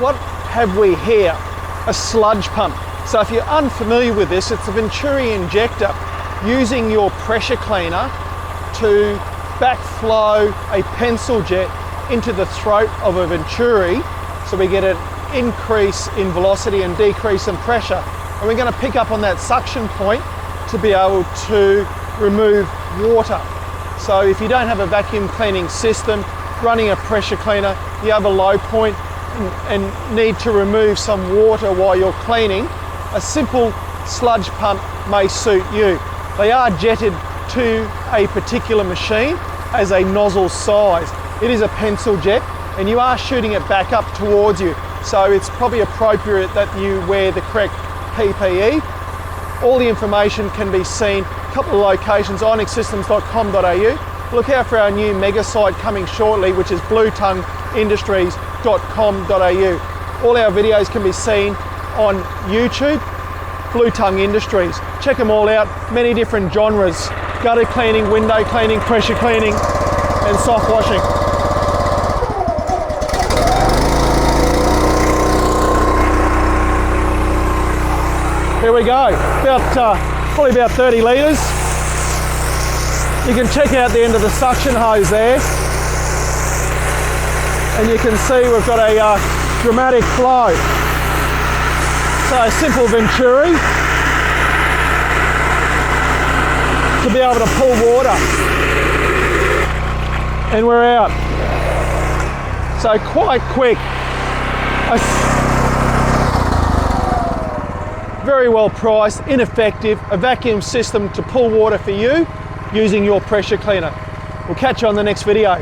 what have we here? A sludge pump. So if you're unfamiliar with this, it's a Venturi injector using your pressure cleaner to backflow a pencil jet into the throat of a Venturi, so we get an increase in velocity and decrease in pressure. And we're going to pick up on that suction point to be able to remove water. So if you don't have a vacuum cleaning system, running a pressure cleaner, you have a low point and need to remove some water while you're cleaning, a simple sludge pump may suit you. They are jetted to a particular machine as a nozzle size. It is a pencil jet and you are shooting it back up towards you. So it's probably appropriate that you wear the correct PPE. All the information can be seen, a couple of locations, onyxsystems.com.au. Look out for our new mega site coming shortly, which is bluetongueindustries.com.au. All our videos can be seen on YouTube, Blue Tongue Industries. Check them all out, many different genres: gutter cleaning, window cleaning, pressure cleaning, and soft washing. Here we go, probably about 30 litres. You can check out the end of the suction hose there, and you can see we've got a dramatic flow. So a simple Venturi to be able to pull water, and we're out. So quite quick. Very well priced, ineffective, a vacuum system to pull water for you using your pressure cleaner. We'll catch you on the next video.